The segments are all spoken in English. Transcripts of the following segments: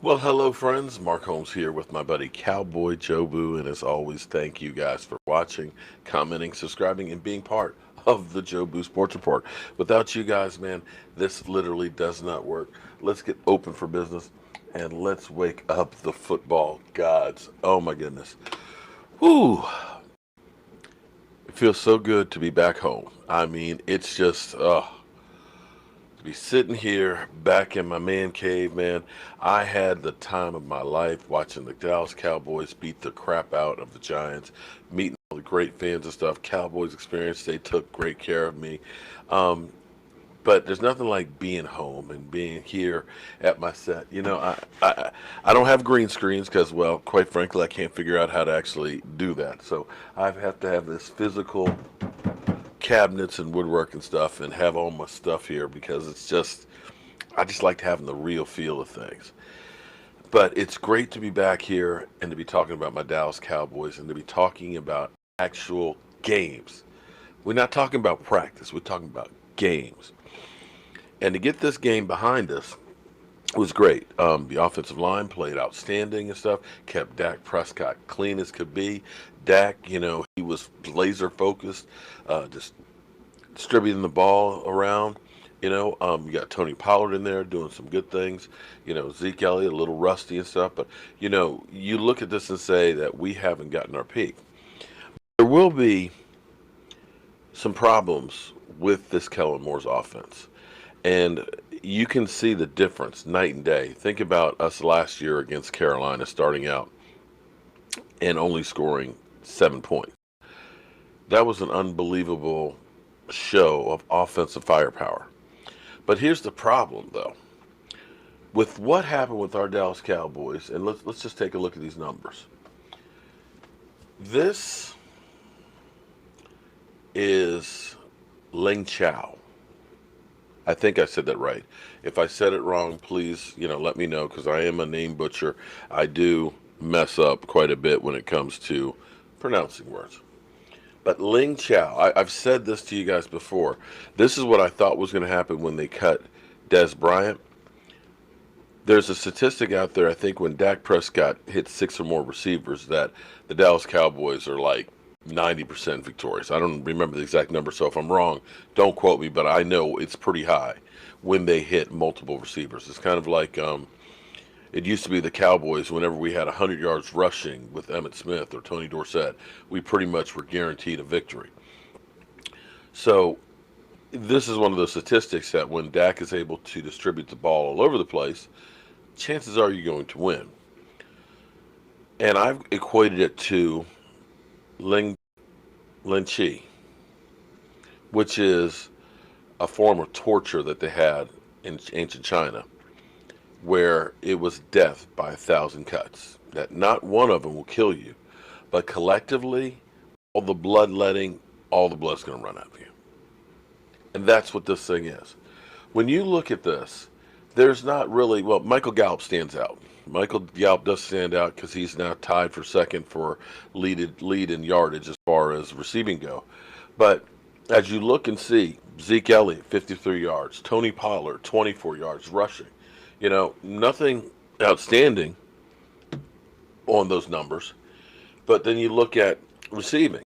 Well, hello, friends. Mark Holmes here with my buddy Cowboy Jobu, and as always, thank you guys for watching, commenting, subscribing, and being part of the Jobu Sports Report. Without you guys, man, this literally does not work. Let's get open for business and let's wake up the football gods. Oh my goodness. Whew. It feels so good to be back home. I mean, it's just, to be sitting here back in my man cave, man. I had the time of my life watching the Dallas Cowboys beat the crap out of the Giants, meeting all the great fans and stuff. Cowboys experience, they took great care of me. Um, but there's nothing like being home and being here at my set. I don't have green screens because, well, quite frankly, I can't figure out how to actually do that. So I have to have this physical cabinets and woodwork and stuff and have all my stuff here because I just like having the real feel of things. But it's great to be back here and to be talking about my Dallas Cowboys and to be talking about actual games. We're not talking about practice, we're talking about games. And to get this game behind us was great. The offensive line played outstanding and stuff, kept Dak Prescott clean as could be. Dak, he was laser focused, just distributing the ball around. You got Tony Pollard in there doing some good things. Zeke Elliott a little rusty and stuff, but you look at this and say that we haven't gotten our peak. There will be some problems with this Kellen Moore's offense, and you can see the difference night and day. Think about us last year against Carolina, starting out and only scoring 7 points. That was an unbelievable show of offensive firepower. But here's the problem, though. With what happened with our Dallas Cowboys, and let's just take a look at these numbers. This is Ling Chow. I think I said that right. If I said it wrong, please, let me know because I am a name butcher. I do mess up quite a bit when it comes to pronouncing words. But Ling Chow, I've said this to you guys before. This is what I thought was going to happen when they cut Des Bryant. There's a statistic out there, I think when Dak Prescott hits 6 or more receivers, that the Dallas Cowboys are like 90% victorious. I don't remember the exact number, so if I'm wrong, don't quote me, but I know it's pretty high when they hit multiple receivers. It's kind of like it used to be the Cowboys, whenever we had 100 yards rushing with Emmitt Smith or Tony Dorsett, we pretty much were guaranteed a victory. So this is one of those statistics that when Dak is able to distribute the ball all over the place, chances are you're going to win. And I've equated it to Ling Chi, which is a form of torture that they had in ancient China, where it was death by 1,000 cuts. That not one of them will kill you, but collectively, all the bloodletting, all the blood's going to run out of you. And that's what this thing is. When you look at this, there's not really, well, Michael Gallup stands out. Michael Gallup does stand out because he's now tied for second for lead in yardage as far as receiving go. But as you look and see, Zeke Elliott, 53 yards, Tony Pollard, 24 yards rushing. Nothing outstanding on those numbers. But then you look at receiving.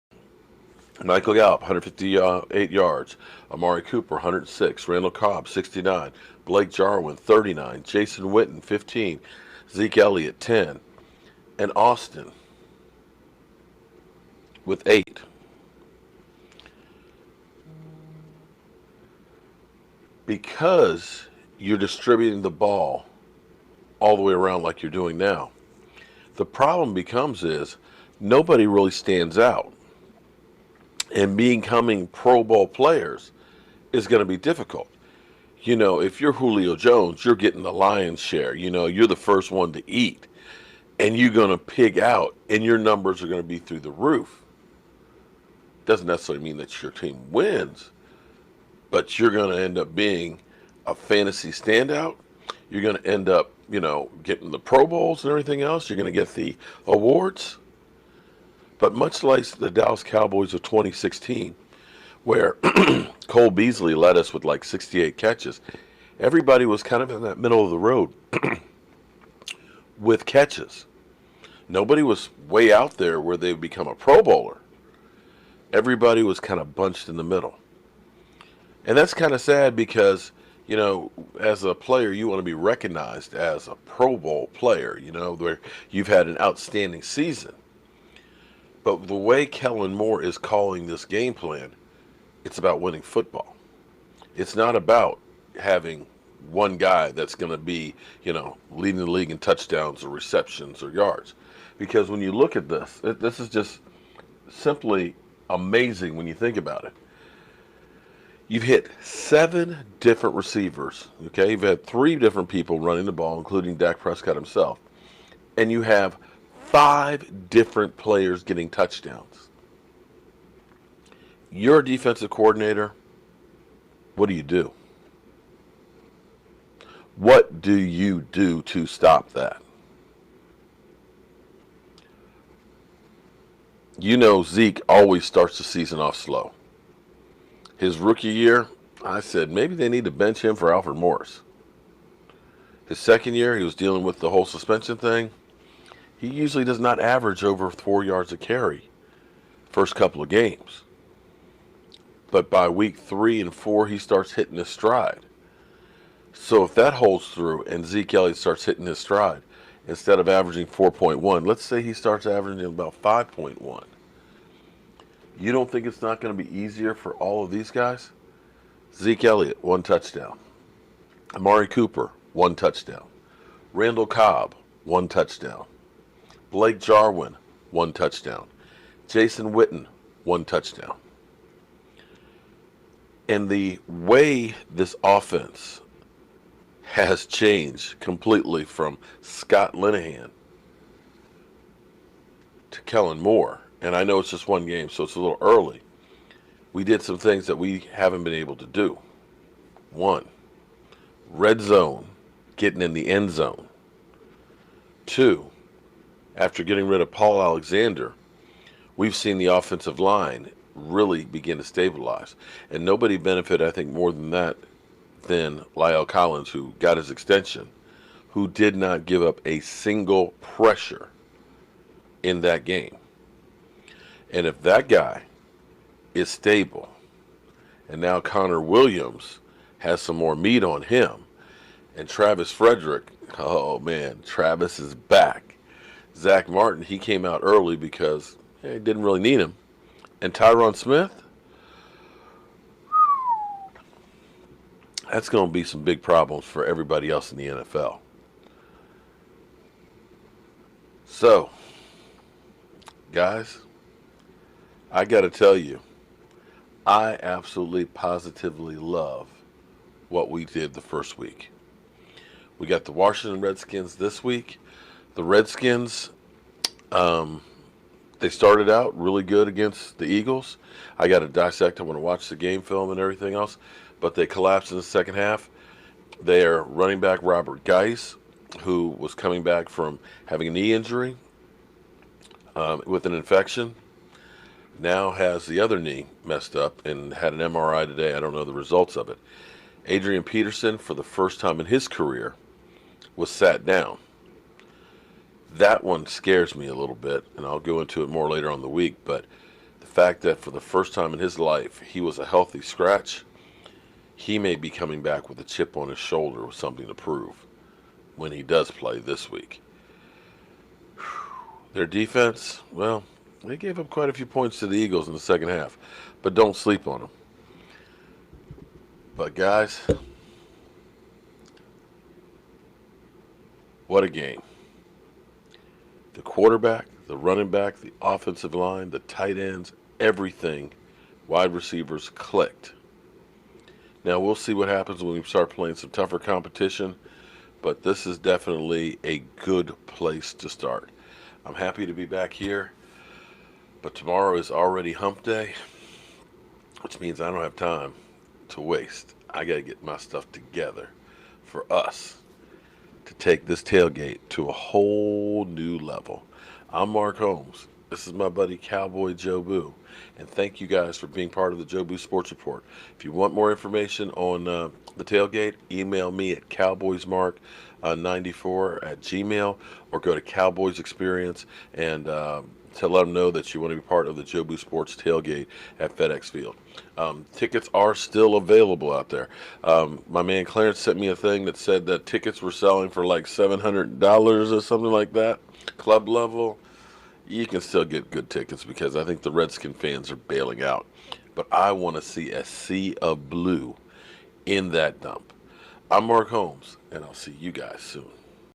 Michael Gallup, 158 yards. Amari Cooper, 106. Randall Cobb, 69. Blake Jarwin, 39. Jason Witten, 15. Zeke Elliott, 10. And Austin with 8. Because you're distributing the ball all the way around like you're doing now, the problem becomes is nobody really stands out. And becoming Pro Bowl players is going to be difficult. If you're Julio Jones, you're getting the lion's share. You're the first one to eat. And you're going to pig out, and your numbers are going to be through the roof. Doesn't necessarily mean that your team wins, but you're going to end up being a fantasy standout. You're going to end up, getting the Pro Bowls and everything else. You're going to get the awards. But much like the Dallas Cowboys of 2016, where Cole Beasley led us with like 68 catches, everybody was kind of in that middle of the road. with catches. Nobody was way out there where they would become a Pro Bowler. Everybody was kind of bunched in the middle. And that's kind of sad because, as a player, you want to be recognized as a Pro Bowl player, where you've had an outstanding season. But the way Kellen Moore is calling this game plan, it's about winning football. It's not about having one guy that's going to be, leading the league in touchdowns or receptions or yards. Because when you look at this, this is just simply amazing when you think about it. You've hit 7 different receivers, okay? You've had 3 different people running the ball, including Dak Prescott himself. And you have 5 different players getting touchdowns. You're a defensive coordinator. What do? What do you do to stop that? Zeke always starts the season off slow. His rookie year, I said maybe they need to bench him for Alfred Morris. His second year, he was dealing with the whole suspension thing. He usually does not average over 4 yards a carry first couple of games. But by week 3 and 4, he starts hitting his stride. So if that holds through and Zeke Elliott starts hitting his stride, instead of averaging 4.1, let's say he starts averaging about 5.1. You don't think it's not going to be easier for all of these guys? Zeke Elliott, 1 touchdown. Amari Cooper, 1 touchdown. Randall Cobb, 1 touchdown. Blake Jarwin, 1 touchdown. Jason Witten, 1 touchdown. And the way this offense has changed completely from Scott Linehan to Kellen Moore, and I know it's just 1 game, so it's a little early. We did some things that we haven't been able to do. 1, red zone, getting in the end zone. 2, after getting rid of Paul Alexander, we've seen the offensive line really begin to stabilize. And nobody benefited, I think, more than that than La'el Collins, who got his extension, who did not give up a single pressure in that game. And if that guy is stable, and now Connor Williams has some more meat on him, and Travis Frederick, oh man, Travis is back. Zach Martin, he came out early because he didn't really need him. And Tyron Smith, that's going to be some big problems for everybody else in the NFL. So, guys, I got to tell you, I absolutely positively love what we did the first week. We got the Washington Redskins this week. The Redskins, they started out really good against the Eagles. I got to dissect. I want to watch the game film and everything else. But they collapsed in the second half. Their running back, Robert Geis, who was coming back from having a knee injury with an infection, now has the other knee messed up and had an MRI today. I don't know the results of it. Adrian Peterson, for the first time in his career, was sat down. That one scares me a little bit, and I'll go into it more later on the week, but the fact that for the first time in his life, he was a healthy scratch, he may be coming back with a chip on his shoulder with something to prove when he does play this week. Their defense, well, they gave up quite a few points to the Eagles in the second half, but don't sleep on them. But guys, what a game. The quarterback, the running back, the offensive line, the tight ends, everything, wide receivers clicked. Now we'll see what happens when we start playing some tougher competition, but this is definitely a good place to start. I'm happy to be back here, but tomorrow is already hump day, which means I don't have time to waste. I got to get my stuff together for us to take this tailgate to a whole new level. I'm Mark Holmes. This is my buddy Cowboy Jobu, and thank you guys for being part of the Jobu Sports Report. If you want more information on the tailgate, email me at cowboysmark94 at gmail, or go to Cowboys Experience and to let them know that you want to be part of the Jobu Sports tailgate at FedEx Field. Tickets are still available out there. My man Clarence sent me a thing that said that tickets were selling for like $700 or something like that, club level. You can still get good tickets because I think the Redskin fans are bailing out. But I want to see a sea of blue in that dump. I'm Mark Holmes, and I'll see you guys soon.